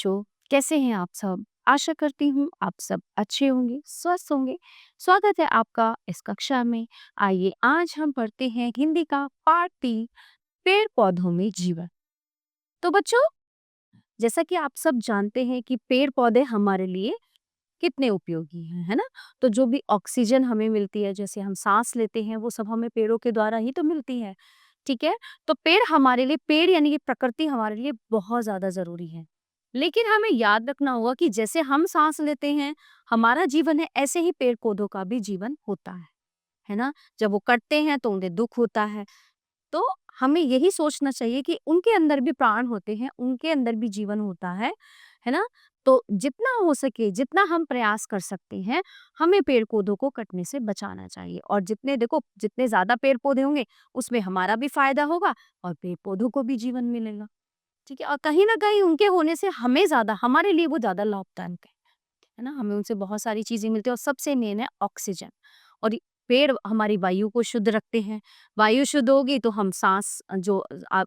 बच्चों, कैसे हैं आप सब? आशा करती हूँ आप सब अच्छे होंगे, स्वस्थ होंगे। स्वागत है आपका इस कक्षा में। आइए आज हम पढ़ते हैं हिंदी का पाठ 3 पेड़ पौधों में जीवन। तो बच्चों, जैसा कि आप सब जानते हैं कि पेड़ पौधे हमारे लिए कितने उपयोगी हैं, है ना? तो जो भी ऑक्सीजन हमें मिलती है, जैसे हम सांस लेते हैं, वो सब हमें पेड़ों के द्वारा ही तो मिलती है। ठीक है? तो पेड़ हमारे लिए, पेड़ यानी कि प्रकृति हमारे लिए बहुत ज्यादा जरूरी है। लेकिन हमें याद रखना होगा कि जैसे हम सांस लेते हैं, हमारा जीवन है, ऐसे ही पेड़ पौधों का भी जीवन होता है ना? जब वो कटते हैं तो उन्हें दुख होता है। तो हमें यही सोचना चाहिए कि उनके अंदर भी प्राण होते हैं, उनके अंदर भी जीवन होता है ना? तो जितना हो सके, जितना हम प्रयास कर सकते हैं, हमें पेड़-पौधों को कटने से बचाना चाहिए। और जितने ज़्यादा पेड़-पौधे होंगे, उसमें हमारा भी फ़ायदा होगा और पेड़-पौधों को भी जीवन मिलेगा। ठीक है? और कहीं न कहीं उनके होने से हमारे लिए वो ज़्यादा लाभदायक है ना? हमें उनसे बहुत सारी चीज़ें मिलती हैं और सबसे मेन है ऑक्सीजन। और ये पेड़ हमारी वायु को शुद्ध रखते हैं। वायु शुद्ध होगी तो हम सांस जो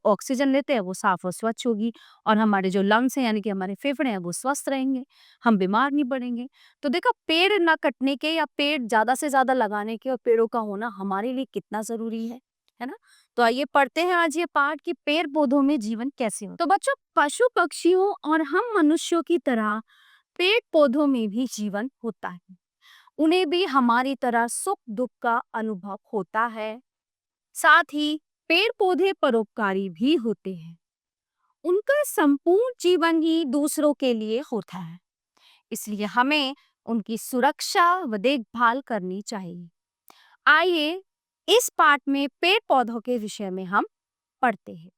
ऑक्सीजन लेते हैं वो साफ और स्वच्छ होगी और हमारे जो लंग्स हैं यानी कि हमारे फेफड़े हैं वो स्वस्थ रहेंगे, हम बीमार नहीं पड़ेंगे। तो देखो, पेड़ ना कटने के या पेड़ ज़्यादा से ज़्यादा लगाने के और पेड़ों का होना हमारे लिए कितना ज़रूरी है ना? तो आइए पढ़ते हैं आज ये पाठ कि पेड़-पौधों में जीवन कैसे होता है। तो बच्चों, पशु-पक्षियों और हम मनुष्यों की तरह पेड़ पौधों में भी जीवन होता है। उन्हें भी हमारी तरह सुख दुख का अनुभव होता है। साथ ही पेड़ पौधे परोपकारी भी होते हैं। उनका संपूर्ण जीवन ही दूसरों के लिए होता है। इसलिए हमें उनकी सुरक्षा व देखभाल करनी चाहिए। आइए इस पाठ में पेड़ पौधों के विषय में हम पढ़ते हैं।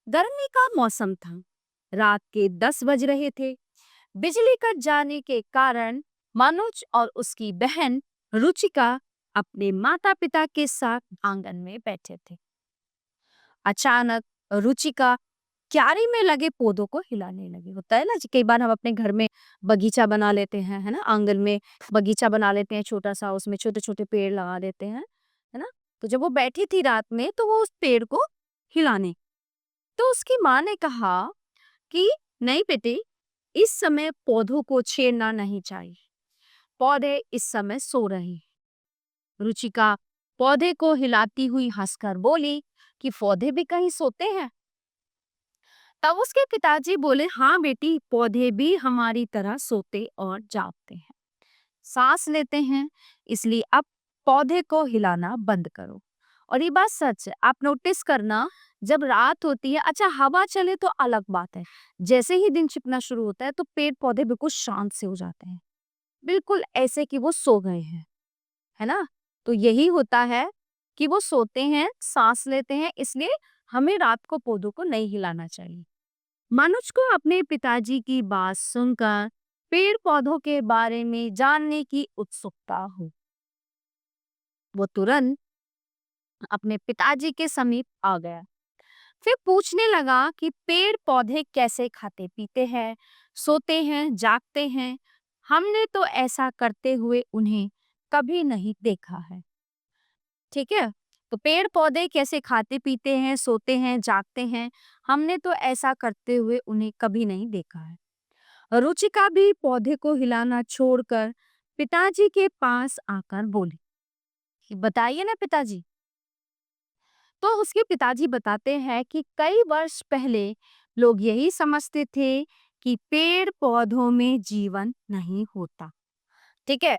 गर्मी का मौसम था। रात के 10 बज रहे थे। बिजली कट जाने के कारण मनोज और उसकी बहन रुचिका अपने माता-पिता के साथ आंगन में बैठे थे। अचानक रुचिका क्यारी में लगे पौधों को हिलाने लगी। होता है ना, कई बार हम अपने घर में बगीचा बना लेते हैं, है ना? आंगन में बगीचा बना लेते हैं छोटा सा, उसमें छोटे-छोटे पेड़ लगा देते हैं, है ना? तो जब वो बैठी थी रात में तो वो उस पेड़ को हिलाने, तो उसकी माँ ने कहा कि नहीं बेटे, इस समय पौधों को छेड़ना नहीं चाहिए। पौधे इस समय सो रहे हैं। रुचिका पौधे को हिलाती हुई हंसकर बोली कि पौधे भी कहीं सोते हैं। तब उसके पिताजी बोले, हाँ बेटी, पौधे भी हमारी तरह सोते और जागते हैं, सांस लेते हैं, इसलिए अब पौधे को हिलाना बंद करो। और ये बात सच है, आप नोटिस करना, जब रात होती है, अच्छा हवा चले तो अलग बात है, जैसे ही दिन छिपना शुरू होता है तो पेड़ पौधे बिल्कुल शांत से हो जाते हैं, बिल्कुल ऐसे कि वो सो गए हैं, है ना? तो यही होता है कि वो सोते हैं, सांस लेते हैं, इसलिए हमें रात को पौधों को नहीं हिलाना चाहिए। मनुज को अपने पिताजी की बात सुनकर पेड़ पौधों के बारे में जानने की उत्सुकता हुई। वो तुरंत अपने पिताजी के समीप आ गया। फिर पूछने लगा कि पेड़ पौधे कैसे खाते पीते हैं, सोते हैं, जागते हैं। हमने तो ऐसा करते हुए उन्हें कभी नहीं देखा है। ठीक है? तो पेड़ पौधे कैसे खाते पीते हैं, सोते हैं, जागते हैं, हमने तो ऐसा करते हुए उन्हें कभी नहीं देखा है। रुचिका भी पौधे को हिलाना छोड़कर पिताजी के पास आकर बोली कि बताइए ना पिताजी। तो उसके पिताजी बताते हैं कि कई वर्ष पहले लोग यही समझते थे कि पेड़ पौधों में जीवन नहीं होता। ठीक है?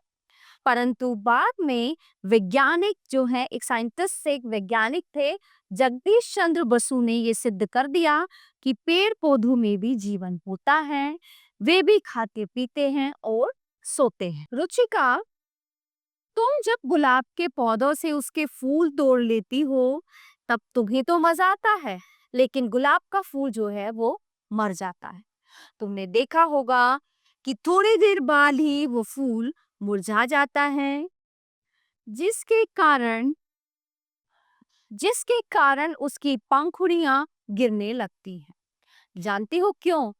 परंतु बाद में वैज्ञानिक जो है, एक साइंटिस्ट से एक वैज्ञानिक थे, जगदीश चंद्र बसु ने ये सिद्ध कर दिया कि पेड़ पौधों में भी जीवन होता है, वे भी खाते पीते हैं और सोते हैं। रुचिका, तुम जब गुलाब के पौधों से उसके फूल तोड़ लेती हो तब तुम्हें तो मजा आता है, लेकिन गुलाब का फूल जो है वो मर जाता है। तुमने देखा होगा कि थोड़ी देर बाद ही वो फूल मुरझा जाता है, जिसके कारण जिसके कारण उसकी पंखुड़ियां गिरने लगती हैं। जानती हो क्यों?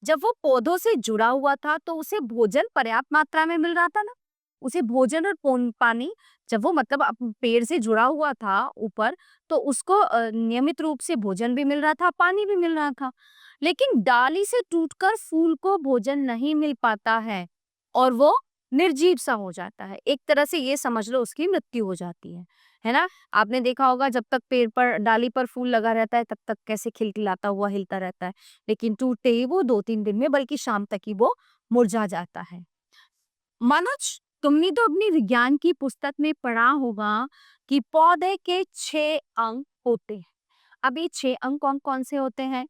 जब वो पौधों से जुड़ा हुआ था तो उसे भोजन पर्याप्त मात्रा में मिल रहा था ना, उसे भोजन और पानी, जब वो मतलब पेड़ से जुड़ा हुआ था ऊपर, तो उसको नियमित रूप से भोजन भी मिल रहा था, पानी भी मिल रहा था। लेकिन डाली से टूटकर फूल को भोजन नहीं मिल पाता है और वो निर्जीव सा हो जाता है। एक तरह से ये समझ लो उसकी मृत्यु हो जाती है ना? आपने देखा होगा जब तक पेड़ पर डाली पर फूल लगा रहता है तब तक कैसे खिलखिलाता हुआ हिलता रहता है, लेकिन टूटते ही वो 2-3 दिन में बल्कि शाम तक ही वो मुरझा जाता है। मनोज, तुमने तो अपनी विज्ञान की पुस्तक में पढ़ा होगा कि पौधे के 6 अंग होते हैं। अब ये 6 अंग कौन-कौन से होते हैं?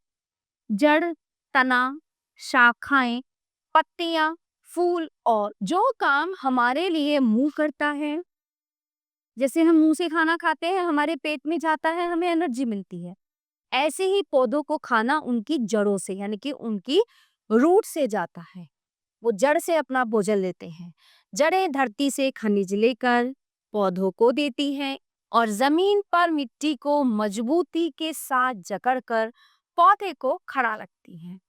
जड़, तना, शाखाएं, पत्तियां, फूल और जो काम हमारे लिए मुंह करता है, जैसे हम मुंह से खाना खाते हैं हमारे पेट में जाता है हमें एनर्जी मिलती है, ऐसे ही पौधों को खाना उनकी जड़ों से यानी कि उनकी रूट से जाता है। वो जड़ से अपना भोजन लेते हैं। जड़ें धरती से खनिज लेकर पौधों को देती हैं और जमीन पर मिट्टी को मजबूती के साथ जकड़कर पौधे को खड़ा रखती हैं।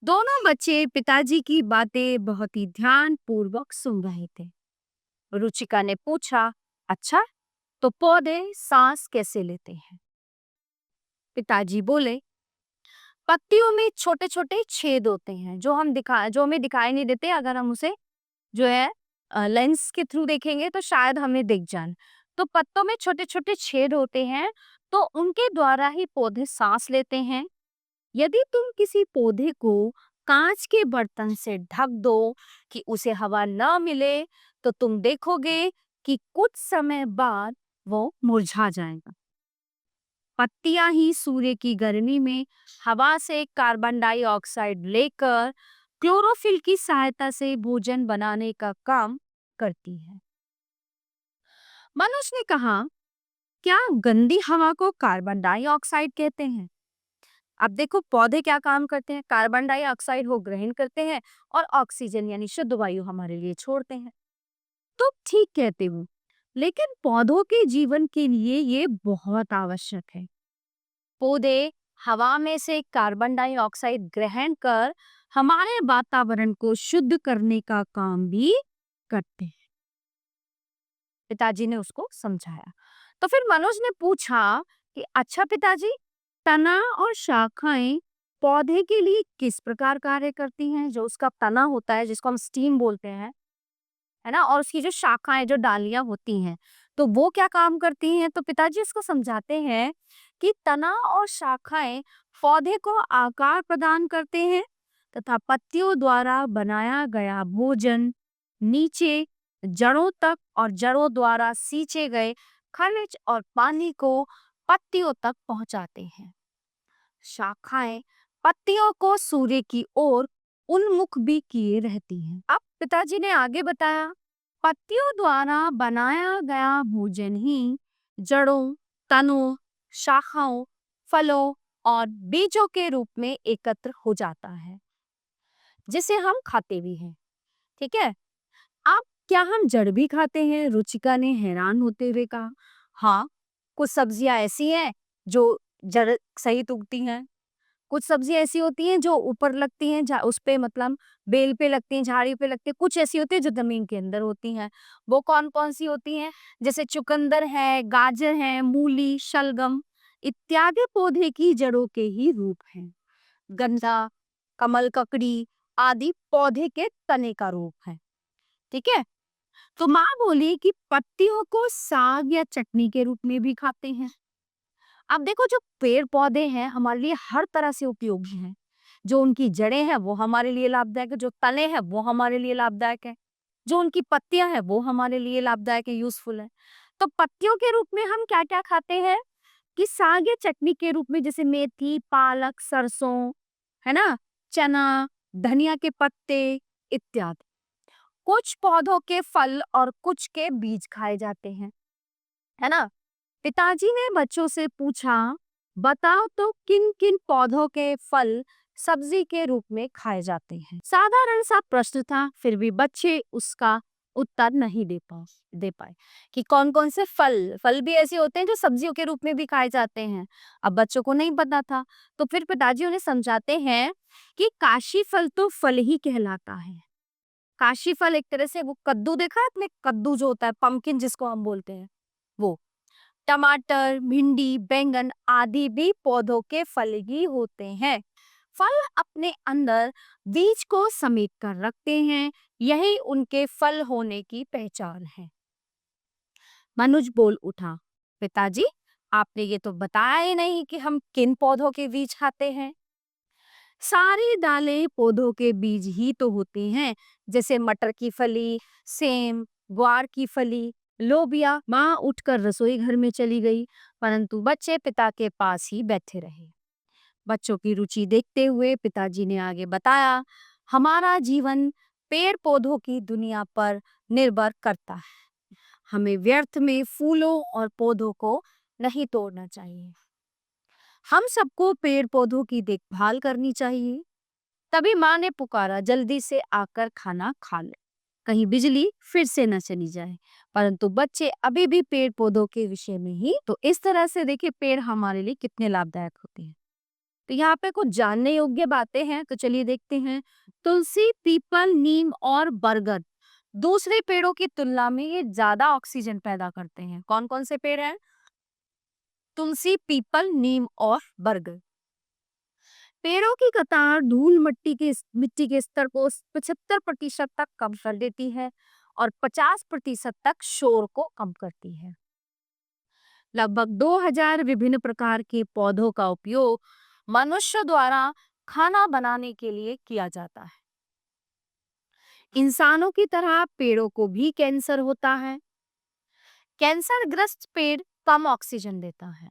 दोनों बच्चे पिताजी की बातें बहुत ही ध्यान पूर्वक सुन रहे थे। रुचिका ने पूछा, अच्छा, तो पौधे सांस कैसे लेते हैं? पिताजी बोले, पत्तियों में छोटे छोटे छेद होते हैं जो हमें दिखाई नहीं देते, अगर हम उसे जो है लेंस के थ्रू देखेंगे तो शायद हमें दिख जाए। तो पत्तों में छोटे छोटे छेद होते हैं, तो उनके द्वारा ही पौधे सांस लेते हैं। यदि तुम किसी पौधे को कांच के बर्तन से ढक दो कि उसे हवा न मिले, तो तुम देखोगे कि कुछ समय बाद वो मुरझा जाएगा। पत्तियां ही सूर्य की गर्मी में हवा से कार्बन डाइऑक्साइड लेकर क्लोरोफिल की सहायता से भोजन बनाने का काम करती है। मनुष्य ने कहा, क्या गंदी हवा को कार्बन डाइऑक्साइड कहते हैं? अब देखो पौधे क्या काम करते हैं, कार्बन डाइऑक्साइड वो ग्रहण करते हैं और ऑक्सीजन यानी शुद्ध वायु हमारे लिए छोड़ते हैं। तो ठीक कहते हो, लेकिन पौधों के जीवन के लिए ये बहुत आवश्यक है। पौधे हवा में से कार्बन डाइऑक्साइड ग्रहण कर हमारे वातावरण को शुद्ध करने का काम भी करते हैं। पिताजी ने उसको समझाया। तो फिर मनोज ने पूछा कि अच्छा पिताजी, तना और शाखाएं पौधे के लिए किस प्रकार कार्य करती हैं? जो उसका तना होता है जिसको हम स्टीम बोलते हैं, है ना, और उसकी जो शाखाएं जो डालियां होती हैं, तो वो क्या काम करती हैं? तो पिताजी इसको समझाते हैं कि तना और शाखाएं पौधे को आकार प्रदान करते हैं तथा पत्तियों द्वारा बनाया गया भोजन नीचे जड़ों तक और जड़ों द्वारा सींचे गए खनिज और पानी को पत्तियों तक पहुंचाते हैं। शाखाएं पत्तियों को सूर्य की ओर उन्मुख भी किए रहती हैं। अब पिताजी ने आगे बताया, पत्तियों द्वारा बनाया गया भोजन ही जड़ों, तनों, शाखाओं, फलों और बीजों के रूप में एकत्र हो जाता है, जिसे हम खाते भी हैं। ठीक है? अब क्या हम जड़ भी खाते हैं? रुचिका ने हैरान होते हुए कहा, हाँ, कुछ सब्जियां ऐसी हैं जो जड़ सहित उगती हैं, कुछ सब्जियां ऐसी होती हैं जो ऊपर लगती हैं, उस पे मतलब बेल पे लगती हैं, झाड़ी पे लगती हैं, कुछ ऐसी होती है जो जमीन के अंदर होती हैं। वो कौन कौन सी होती हैं? जैसे चुकंदर है, गाजर है, मूली, शलगम इत्यादि पौधे की जड़ों के ही रूप हैं। गंधा, कमल ककड़ी आदि पौधे के तने का रूप है। ठीक है? तो माँ बोली कि पत्तियों को साग या चटनी के रूप में भी खाते हैं। अब देखो जो पेड़ पौधे हैं हमारे लिए हर तरह से उपयोगी हैं। जो उनकी जड़ें हैं वो हमारे लिए लाभदायक है, जो तने हैं वो हमारे लिए लाभदायक है, जो उनकी पत्तियां हैं वो हमारे लिए लाभदायक है, यूजफुल है। तो पत्तियों के रूप में हम क्या क्या खाते हैं कि साग या चटनी के रूप में जैसे मेथी, पालक, सरसों, है ना, चना, धनिया के पत्ते इत्यादि। कुछ पौधों के फल और कुछ के बीज खाए जाते हैं, है ना। पिताजी ने बच्चों से पूछा, बताओ तो किन किन पौधों के फल सब्जी के रूप में खाए जाते हैं। साधारण सा प्रश्न था, फिर भी बच्चे उसका उत्तर नहीं दे पाए कि कौन कौन से फल फल भी ऐसे होते हैं जो सब्जियों के रूप में भी खाए जाते हैं। अब बच्चों को नहीं पता था, तो फिर पिताजी उन्हें समझाते हैं कि काशी फल तो फल ही कहलाता है। काशी फल एक तरह से वो कद्दू, देखा है आपने, कद्दू जो होता है, पंपकिन जिसको हम बोलते हैं, वो टमाटर, भिंडी, बैंगन आदि भी पौधों के फल ही होते हैं। फल अपने अंदर बीज को समेट कर रखते हैं, यही उनके फल होने की पहचान है। मनुज बोल उठा, पिताजी, आपने ये तो बताया ही नहीं कि हम किन पौधों के बीज खाते हैं। सारी दालें पौधों के बीज ही तो होती हैं, जैसे मटर की फली, सेम, ग्वार की फली, लोबिया। माँ उठकर रसोई घर में चली गई, परंतु बच्चे पिता के पास ही बैठे रहे। बच्चों की रुचि देखते हुए पिताजी ने आगे बताया, हमारा जीवन पेड़ पौधों की दुनिया पर निर्भर करता है। हमें व्यर्थ में फूलों और पौधों को नहीं तोड़ना चाहिए। हम सबको पेड़ पौधों की देखभाल करनी चाहिए। तभी माँ ने पुकारा, जल्दी से आकर खाना खा ले, कहीं बिजली फिर से न चली जाए। परंतु बच्चे अभी भी पेड़ पौधों के विषय में ही। तो इस तरह से देखिए पेड़ हमारे लिए कितने लाभदायक होते हैं। तो यहाँ पे कुछ जानने योग्य बातें हैं, तो चलिए देखते हैं। तुलसी, पीपल, नीम और बरगद दूसरे पेड़ों की तुलना में ये ज्यादा ऑक्सीजन पैदा करते हैं। कौन कौन से पेड़ हैं? तुलसी, पीपल, नीम और बरगद। पेड़ों की कतार धूल मिट्टी के स्तर को 75% तक कम कर देती है और 50% तक शोर को कम करती है। लगभग 2000 विभिन्न प्रकार के पौधों का उपयोग मनुष्य द्वारा खाना बनाने के लिए किया जाता है। इंसानों की तरह पेड़ों को भी कैंसर होता है। कैंसर ग्रस्त पेड़ कम ऑक्सीजन देता है।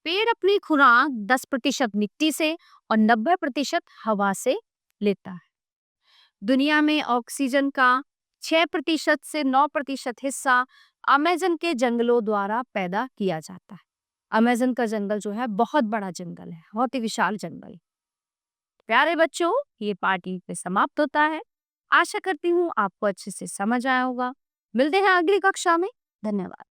पेड़ अपनी खुराक 10% मिट्टी से और 90% हवा से लेता है। दुनिया में ऑक्सीजन का 6% से 9% हिस्सा अमेज़न के जंगलों द्वारा पैदा किया जाता है। अमेज़न का जंगल जो है बहुत बड़ा जंगल है, बहुत ही विशाल जंगल। प्यारे बच्चों, ये पार्ट यहीं पे समाप्त होता है। आशा करती हूँ आपको अच्छे से समझ आया होगा। मिलते हैं अगली कक्षा में। धन्यवाद।